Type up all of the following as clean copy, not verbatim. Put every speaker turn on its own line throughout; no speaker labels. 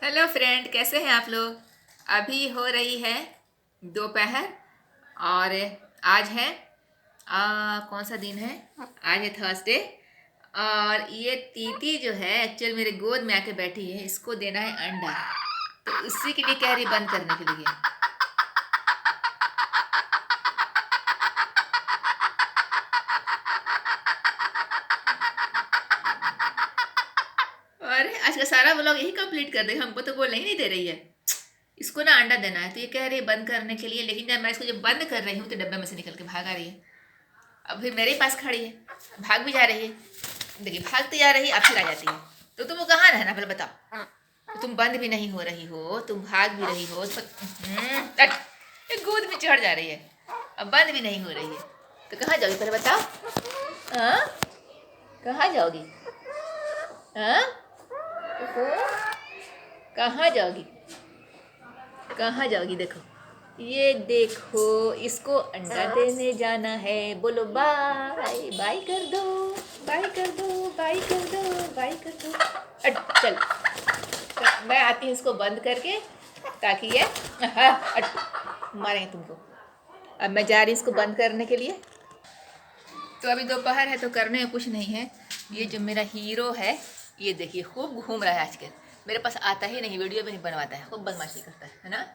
Hello friend, कैसे हैं आप लोग। अभी हो रही है दोपहर और आज है कौन सा दिन है। आज है थर्सडे। और ये तीती जो है एक्चुअल मेरे गोद में आके बैठी है, इसको देना है अंडा। तो उसी के लिए कह रही बंद करने के लिए। और आज का सारा व्लॉग यही कंप्लीट कर देगा, हमको तो बोलने ही नहीं दे रही है। इसको ना अंडा देना है तो ये कह रही है बंद करने के लिए, लेकिन जब मैं इसको जब बंद कर रही हूँ तो डब्बे में से निकल के भाग आ रही है। अब फिर मेरे ही पास खड़ी है, भाग भी जा रही है। देखिए भागती जा रही है, अब फिर आ जाती है। तो तुमको कहाँ रहना पहले बताओ। तो तुम बंद भी नहीं हो रही हो, तुम भाग भी रही हो तो ये गोद में चढ़ जा रही है। अब बंद भी नहीं हो रही है तो कहाँ जाओगी पहले बताओ। हाँ, कहाँ जाओगी। हाँ, ओहो, कहाँ जाओगी, कहाँ जाओगी। देखो ये देखो, इसको अंडा देने जाना है। बोलो बाय बाय कर दो, बाय कर दो, बाय कर दो, बाय कर दो। चल मैं आती हूँ इसको बंद करके, ताकि ये मारेंगे तुमको। अब मैं जा रही हूँ इसको बंद करने के लिए। तो अभी दोपहर है तो करने में कुछ नहीं है। ये जो मेरा हीरो है, ये देखिए खूब घूम रहा है आजकल। मेरे पास आता ही नहीं, वीडियो भी नहीं बनवाता है, खूब बदमाशी करता है ना।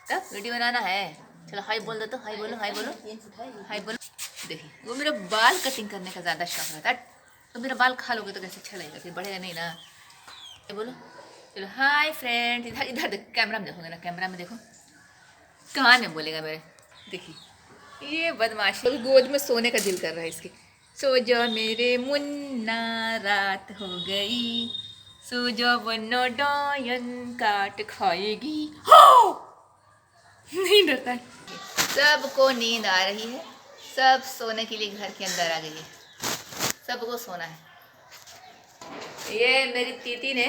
तब वीडियो बनाना है। चलो हाय बोल दो, तो हाय बोलो, हाय बोलो, हाय बोलो। देखिए वो मेरा बाल कटिंग करने का ज़्यादा शौक रहता है। तो मेरा बाल खा लोगे तो कैसे अच्छा लगेगा, फिर बढ़ेगा नहीं ना। ये बोलो। चलो हाय फ्रेंड, इधर इधर देखो, कैमरा में देखोगे ना, कैमरा में देखो, कान में बोलेगा मेरे। देखिए ये बदमाशी, अभी गोद में सोने का दिल कर रहा है इसके। सो जाओ मेरे मुन्ना, रात हो गई, सो जाओ वरना डायन काट खाएगी। नहीं डरता है। सबको नींद आ रही है, सब सोने के लिए घर के अंदर आ गई है, सबको सोना है। ये मेरी तीती ने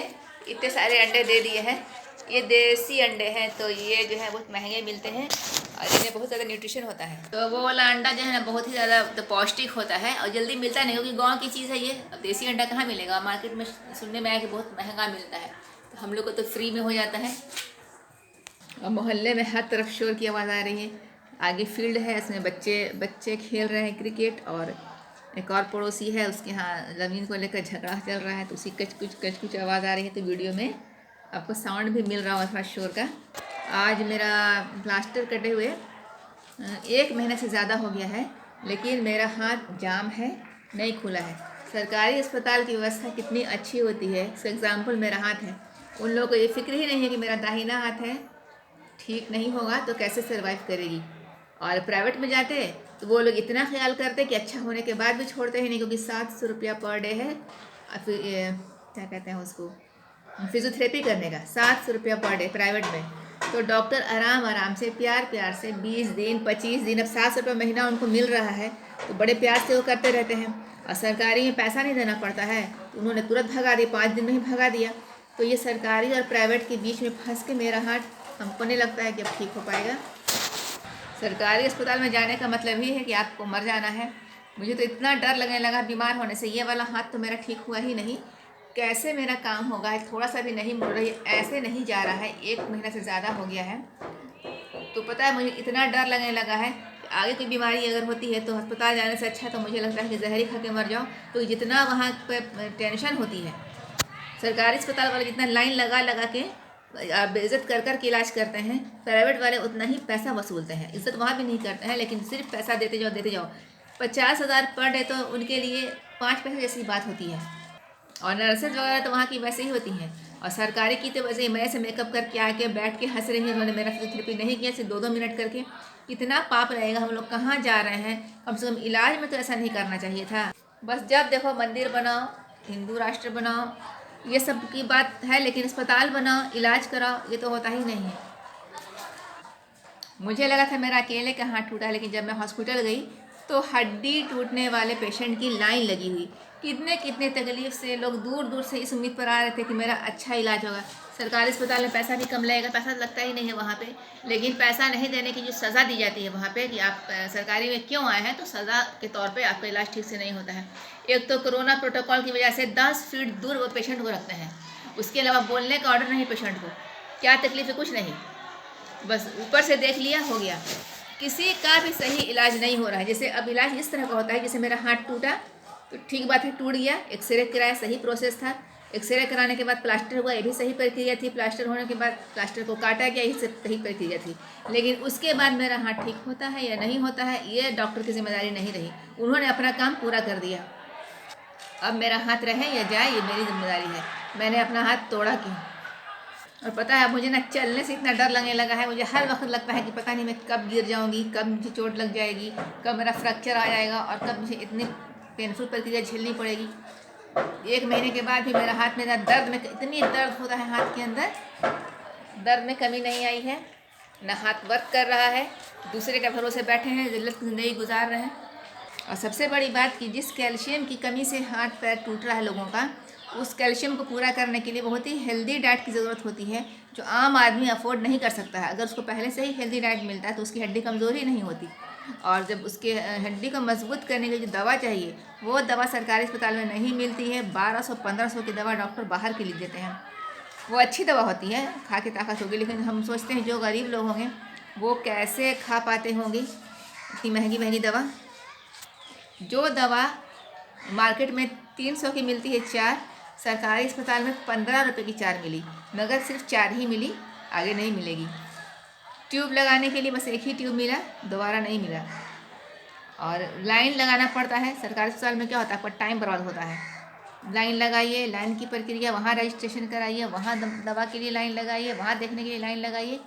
इतने सारे अंडे दे दिए हैं। ये देसी अंडे हैं, तो ये जो है बहुत महंगे मिलते हैं और इनमें बहुत ज़्यादा न्यूट्रिशन होता है। तो वो वाला अंडा जो है ना बहुत ही ज़्यादा तो पौष्टिक होता है और जल्दी मिलता नहीं, क्योंकि गांव की चीज़ है ये। अब देसी अंडा कहाँ मिलेगा, मार्केट में सुनने में आया कि बहुत महंगा मिलता है। तो हम लोग को तो फ्री में हो जाता है। और मोहल्ले में हर तरफ शोर की आवाज़ आ रही है। आगे फील्ड है, इसमें बच्चे बच्चे खेल रहे हैं क्रिकेट। और एक और पड़ोसी है, उसके यहाँ ज़मीन को लेकर झगड़ा चल रहा है, तो उसी कच कुछ आवाज़ आ रही है। तो वीडियो में आपको साउंड भी मिल रहा होगा थोड़ा शोर का। आज मेरा प्लास्टर कटे हुए 1 महीने से ज़्यादा हो गया है, लेकिन मेरा हाथ जाम है, नहीं खुला है। सरकारी अस्पताल की व्यवस्था कितनी अच्छी होती है। फॉर एग्ज़ाम्पल मेरा हाथ है, उन लोगों को ये फिक्र ही नहीं है कि मेरा दाहिना हाथ है, ठीक नहीं होगा तो कैसे सरवाइव करेगी। और प्राइवेट में जाते तो वो लोग इतना ख्याल करते कि अच्छा होने के बाद भी छोड़ते ही नहीं, क्योंकि 700 रुपया पर डे है। और फिर क्या कहते हैं उसको, फिजियोथेरेपी करने का 700 रुपया पर डे प्राइवेट में। तो डॉक्टर आराम आराम से प्यार प्यार से 20 दिन 25 दिन, अब 700 रुपया महीना उनको मिल रहा है, तो बड़े प्यार से वो करते रहते हैं। और सरकारी में पैसा नहीं देना पड़ता है, तो उन्होंने तुरंत भगा दिया, 5 दिन में ही भगा दिया। तो ये सरकारी और प्राइवेट के बीच में फंस के मेरा हाथ, हमको नहीं लगता है कि अब ठीक हो पाएगा। सरकारी अस्पताल में जाने का मतलब ही है कि आपको मर जाना है। मुझे तो इतना डर लगने लगा बीमार होने से। ये वाला हाथ तो मेरा ठीक हुआ ही नहीं, कैसे मेरा काम होगा। थोड़ा सा भी नहीं मुड़ रही, ऐसे नहीं जा रहा है, 1 महीना से ज़्यादा हो गया है। तो पता है मुझे इतना डर लगने लगा है कि आगे कोई बीमारी अगर होती है तो अस्पताल जाने से अच्छा तो मुझे लगता है कि जहर ही खा के मर जाओ। तो जितना वहाँ पर टेंशन होती है, सरकारी अस्पताल वाले जितना लाइन लगा लगा के इज्जत कर कर के इलाज करते हैं, प्राइवेट वाले उतना ही पैसा वसूलते हैं। इज्जत वहाँ भी नहीं करते हैं, लेकिन सिर्फ पैसा देते जाओ देते जाओ। 50,000 पर डे तो उनके लिए 5 पैसे जैसी बात होती है। और नर्सेज वगैरह तो वहाँ की वैसे ही होती हैं। और सरकारी की तो वैसे ही मैं से मेकअप करके आके बैठ के हंस रही हैं, उन्होंने मेरा फिजियोथेरेपी नहीं किया, सिर्फ 2-2 मिनट करके। इतना पाप रहेगा, हम लोग कहाँ जा रहे हैं। कम से कम इलाज में तो ऐसा नहीं करना चाहिए था। बस जब देखो मंदिर बनाओ, हिंदू राष्ट्र बनाओ, ये सब की बात है, लेकिन अस्पताल बनाओ, इलाज कराओ, ये तो होता ही नहीं है। मुझे लगा था मेरा अकेले का हाथ टूटा, लेकिन जब मैं हॉस्पिटल गई तो हड्डी टूटने वाले पेशेंट की लाइन लगी हुई। कितने कितने तकलीफ से लोग दूर दूर से इस उम्मीद पर आ रहे थे कि मेरा अच्छा इलाज होगा। सरकारी अस्पताल में पैसा भी कम लगेगा, पैसा तो लगता ही नहीं है वहाँ पे, लेकिन पैसा नहीं देने की जो सज़ा दी जाती है वहाँ पे कि आप सरकारी में क्यों आए हैं, तो सज़ा के तौर पे आपका इलाज ठीक से नहीं होता है। एक तो कोरोना प्रोटोकॉल की वजह से 10 फीट दूर वो पेशेंट को रखते हैं, उसके अलावा बोलने का ऑर्डर नहीं पेशेंट को, क्या तकलीफ है कुछ नहीं, बस ऊपर से देख लिया हो गया। किसी का भी सही इलाज नहीं हो रहा है। जैसे अब इलाज इस तरह का होता है, जैसे मेरा हाथ टूटा तो ठीक बात है, टूट गया, एक्सरे कराया, सही प्रोसेस था। एक्सरे कराने के बाद प्लास्टर हुआ, ये भी सही प्रक्रिया थी। प्लास्टर होने के बाद प्लास्टर को काटा गया, ये सही प्रक्रिया थी। लेकिन उसके बाद मेरा हाथ ठीक होता है या नहीं होता है, ये डॉक्टर की जिम्मेदारी नहीं रही। उन्होंने अपना काम पूरा कर दिया। अब मेरा हाथ रहे या जाए ये मेरी जिम्मेदारी है। मैंने अपना हाथ तोड़ा क्यों? और पता है मुझे ना चलने से इतना डर लगने लगा है, मुझे हर वक्त लगता है कि पता नहीं मैं कब गिर जाऊंगी, कब मुझे चोट लग जाएगी, कब मेरा फ्रैक्चर आ जाएगा और कब मुझे इतनी पेनफुल प्रक्रिया झेलनी पड़ेगी। 1 महीने के बाद भी मेरा हाथ, मेरा दर्द में इतनी दर्द होता है हाथ के अंदर, दर्द में कमी नहीं आई है, ना हाथ वर्क कर रहा है, दूसरे के भरोसे बैठे हैं, जिल्लत की ज़िंदगी गुजार रहे हैं। और सबसे बड़ी बात कि जिस कैल्शियम की कमी से हाथ पैर टूट रहा है लोगों का, उस कैल्शियम को पूरा करने के लिए बहुत ही हेल्दी डाइट की ज़रूरत होती है, जो आम आदमी अफोर्ड नहीं कर सकता है। अगर उसको पहले से ही हेल्दी डाइट मिलता है तो उसकी हड्डी कमज़ोर ही नहीं होती। और जब उसके हड्डी को मजबूत करने की जो दवा चाहिए, वो दवा सरकारी अस्पताल में नहीं मिलती है। 1200-1500 की दवा डॉक्टर बाहर की लिख देते हैं। वो अच्छी दवा होती है, खा के ताकत होगी, लेकिन हम सोचते हैं जो गरीब लोग होंगे वो कैसे खा पाते होंगे इतनी महंगी महंगी दवा। जो दवा मार्केट में 300 की मिलती है 4, सरकारी अस्पताल में 15 रुपये की 4 मिली, मगर सिर्फ 4 ही मिली, आगे नहीं मिलेगी। ट्यूब लगाने के लिए बस एक ही ट्यूब मिला, दोबारा नहीं मिला। और लाइन लगाना पड़ता है। सरकारी अस्पताल में क्या होता है, आपका टाइम बर्बाद होता है। लाइन लगाइए, लाइन की प्रक्रिया, वहाँ रजिस्ट्रेशन कराइए, वहाँ दवा के लिए लाइन लगाइए, वहाँ देखने के लिए लाइन लगाइए।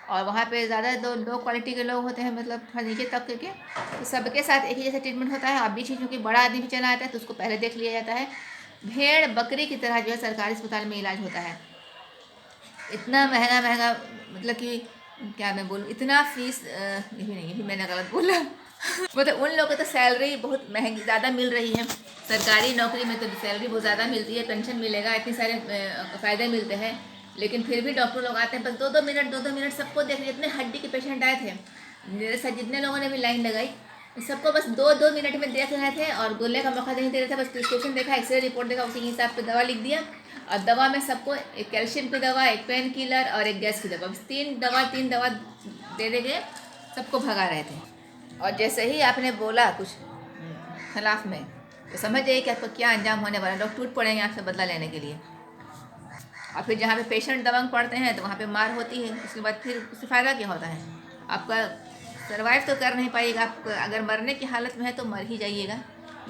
और वहाँ पे ज़्यादा लो क्वालिटी के लोग होते हैं, मतलब नीचे तक के, तो सबके साथ एक ही जैसा ट्रीटमेंट होता है। और बीच बीच में कोई बड़ा आदमी भी चला आता है तो उसको पहले देख लिया जाता है। भेड़ बकरी की तरह जो है सरकारी अस्पताल में इलाज होता है। इतना महंगा महंगा, मतलब कि क्या मैं बोलूँ, इतना फीस, ये भी नहीं, ये भी मैंने गलत बोला मतलब उन लोगों को तो सैलरी बहुत महंगी ज़्यादा मिल रही है। सरकारी नौकरी में तो सैलरी बहुत ज़्यादा मिलती है, पेंशन मिलेगा, इतने सारे फ़ायदे मिलते हैं, लेकिन फिर भी डॉक्टर लोग आते हैं बस 2-2 मिनट सबको देख रहे। इतने हड्डी के पेशेंट आए थे मेरे साथ, जितने लोगों ने भी लाइन लगाई, सबको बस 2-2 मिनट में देख रहे थे और बोलने का मौका नहीं दे रहे थे। बस प्रिस्क्रिप्शन देखा, एक्सरे रिपोर्ट देखा, उसी हिसाब से दवा लिख दिया। और दवा में सबको एक कैल्शियम की दवा, एक पेन किलर और एक गैस की दवा, बस 3 दवा दे गए, सबको भगा रहे थे। और जैसे ही आपने बोला कुछ खिलाफ में, तो समझ जाइए कि आपको क्या अंजाम होने वाला है। लोग टूट पड़ेंगे आपसे बदला लेने के लिए। और फिर जहाँ पे पेशेंट दबंग पड़ते हैं तो वहाँ पे मार होती है। उसके बाद फिर उससे फ़ायदा क्या होता है, आपका सर्वाइव तो कर नहीं पाइएगा। आप अगर मरने की हालत में है तो मर ही जाइएगा,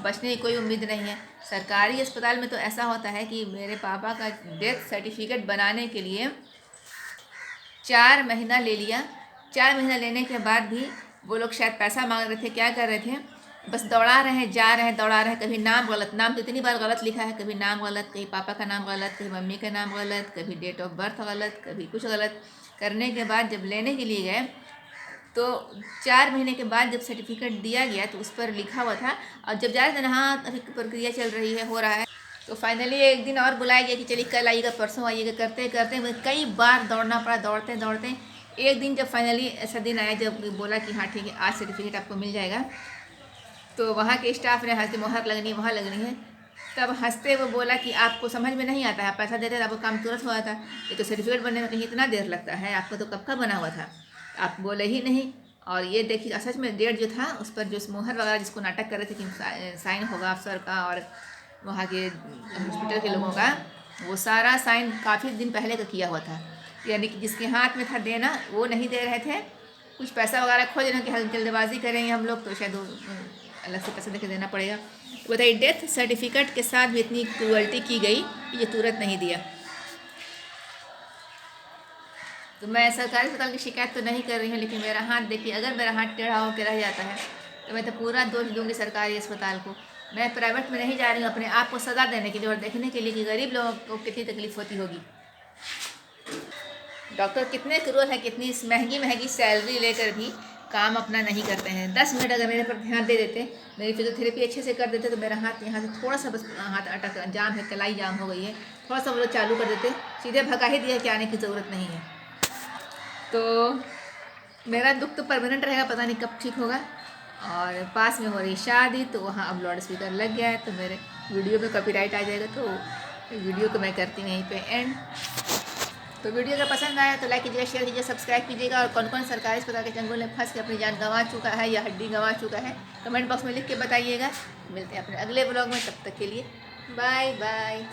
बचने की कोई उम्मीद नहीं है। सरकारी अस्पताल में तो ऐसा होता है कि मेरे पापा का डेथ सर्टिफिकेट बनाने के लिए 4 महीना ले लिया। 4 महीना लेने के बाद भी वो लोग शायद पैसा मांग रहे थे, क्या कर रहे थे, बस दौड़ा रहे हैं, जा रहे हैं, दौड़ा रहे हैं। कभी नाम गलत, नाम तो इतनी बार गलत लिखा है, कभी नाम गलत, कहीं पापा का नाम गलत, कहीं मम्मी का नाम गलत, कभी डेट ऑफ बर्थ गलत, कभी कुछ गलत। करने के बाद जब लेने के लिए गए तो 4 महीने के बाद जब सर्टिफिकेट दिया गया तो उस पर लिखा हुआ था, और जब जा रहे थे ना, हाँ अभी प्रक्रिया चल रही है, हो रहा है, तो फाइनली एक दिन और बुलाया गया कि चलिए कल आइएगा, परसों आइएगा। करते करते मुझे कई बार दौड़ना पड़ा, दौड़ते दौड़ते एक दिन जब फाइनली ऐसा दिन आया जब बोला कि हाँ ठीक है आज सर्टिफिकेट आपको मिल जाएगा, तो वहाँ के स्टाफ ने हंसते, मोहर लगनी वहाँ लगनी है, तब हंसते वो बोला कि आपको समझ में नहीं आता है, आप पैसा देते तो आपको काम तुरंत हुआ था, ये तो सर्टिफिकेट बनने में कहीं इतना देर लगता है, आपको तो कब का बना हुआ था, आप बोले ही नहीं। और ये देखिए सच में डेट जो था उस पर जो मोहर वगैरह जिसको नाटक कर रहे थे कि साइन होगा अफसर का और वहाँ के हॉस्पिटल के लोगों का, वो सारा साइन काफ़ी दिन पहले का किया हुआ था। यानी कि जिसके हाथ में था देना वो नहीं दे रहे थे, कुछ पैसा वगैरह खोज रहे कि जल्दबाजी करेंगे हम लोग तो शायद अलग से पैसा देकर देना पड़ेगा। बताइए डेथ सर्टिफिकेट के साथ भी इतनी क्रूअल्टी की गई कि ये तुरंत नहीं दिया। तो मैं सरकारी अस्पताल की शिकायत तो नहीं कर रही हूँ, लेकिन मेरा हाथ देखिए, अगर मेरा हाथ टेढ़ा होकर रह जाता है तो मैं तो पूरा दोष दूंगी सरकारी अस्पताल को। मैं प्राइवेट में नहीं जा रही हूँ अपने आप को सजा देने के लिए और देखने के लिए कि गरीब लोगों को कितनी तकलीफ होती होगी। डॉक्टर कितने क्रूर है, कितनी महंगी महंगी सैलरी लेकर भी काम अपना नहीं करते हैं। 10 मिनट अगर मेरे पर ध्यान दे देते, मेरी फिजियोथेरेपी अच्छे से कर देते, तो मेरा हाथ यहाँ से थोड़ा सा बस हाथ अटक जाम है, कलाई जाम हो गई है, थोड़ा सा वो लोग चालू कर देते, सीधे भगा ही दिया कि आने की ज़रूरत नहीं है। तो मेरा दुख तो परमानेंट रहेगा, पता नहीं कब ठीक होगा। और पास में हो रही शादी, तो वहाँ अब लाउड स्पीकर लग गया है, तो मेरे वीडियो में कॉपीराइट आ जाएगा, तो वीडियो को मैं करती हूँ यहीं पे एंड। तो वीडियो अगर पसंद आया तो लाइक कीजिएगा, शेयर कीजिएगा, सब्सक्राइब कीजिएगा। और कौन कौन सरकारी अस्पताल के चंगुल में फंस के अपनी जान गंवा चुका है या हड्डी गंवा चुका है, कमेंट बॉक्स में लिख के बताइएगा। मिलते हैं अपने अगले ब्लॉग में, तब तक के लिए बाय बाय।